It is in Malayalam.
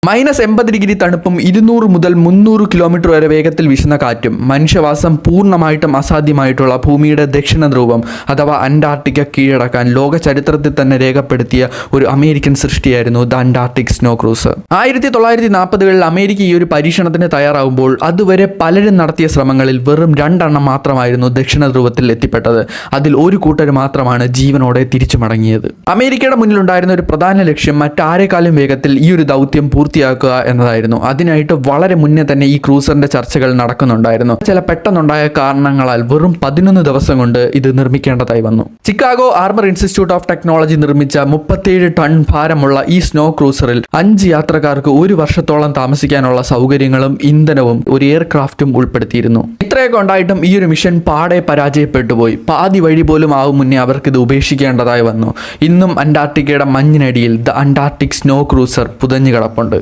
-80 തണുപ്പും 200 മുതൽ 300 കിലോമീറ്റർ വരെ വേഗത്തിൽ വീശുന്ന കാറ്റും മനുഷ്യവാസം പൂർണ്ണമായിട്ടും അസാധ്യമായിട്ടുള്ള ഭൂമിയുടെ ദക്ഷിണ ധ്രുവം അഥവാ അന്റാർട്ടിക്ക കീഴടക്കാൻ ലോക ചരിത്രത്തിൽ തന്നെ രേഖപ്പെടുത്തിയ ഒരു അമേരിക്കൻ സൃഷ്ടിയായിരുന്നു ദ അന്റാർട്ടിക് സ്നോ ക്രൂസർ. 1940-കളിൽ അമേരിക്ക ഈ ഒരു പരീക്ഷണത്തിന് തയ്യാറാവുമ്പോൾ അതുവരെ പലരും നടത്തിയ ശ്രമങ്ങളിൽ വെറും 2 എണ്ണം മാത്രമായിരുന്നു ദക്ഷിണ ധ്രുവത്തിൽ എത്തിപ്പെട്ടത്. അതിൽ ഒരു കൂട്ടർ മാത്രമാണ് ജീവനോടെ തിരിച്ചു മടങ്ങിയത്. അമേരിക്കയുടെ മുന്നിലുണ്ടായിരുന്ന ഒരു പ്രധാന ലക്ഷ്യം മറ്റാരെക്കാളും വേഗത്തിൽ ഈ ഒരു ദൗത്യം പൂർത്തിയാക്കുക എന്നതായിരുന്നു. അതിനായിട്ട് വളരെ മുന്നേ തന്നെ ഈ ക്രൂസറിന്റെ ചർച്ചകൾ നടക്കുന്നുണ്ടായിരുന്നു. ചില പെട്ടെന്നുണ്ടായ കാരണങ്ങളാൽ വെറും 11 ദിവസം കൊണ്ട് ഇത് നിർമ്മിക്കേണ്ടതായി വന്നു. Chicago armour institute of technology നിർമ്മിച്ച 37 ടൺ ഭാരമുള്ള ഈ സ്നോ ക്രൂസറിൽ 5 യാത്രക്കാർക്ക് 1 വർഷത്തോളം താമസിക്കാനുള്ള സൗകര്യങ്ങളും ഇന്ധനവും ഒരു എയർക്രാഫ്റ്റും ഉൾപ്പെടുത്തിയിരുന്നു. ഇത്രയൊക്കെ ഉണ്ടായിട്ടും ഈ ഒരു മിഷൻ പാടെ പരാജയപ്പെട്ടുപോയി. പാതി വഴി പോലും ആവും മുന്നേ അവർക്ക് ഇത് ഉപേക്ഷിക്കേണ്ടതായി വന്നു. ഇന്നും അന്റാർട്ടിക്കയുടെ മഞ്ഞിനടിയിൽ ദ അന്റാർട്ടിക് സ്നോ ക്രൂസർ പുതഞ്ഞു കിടപ്പുണ്ട്.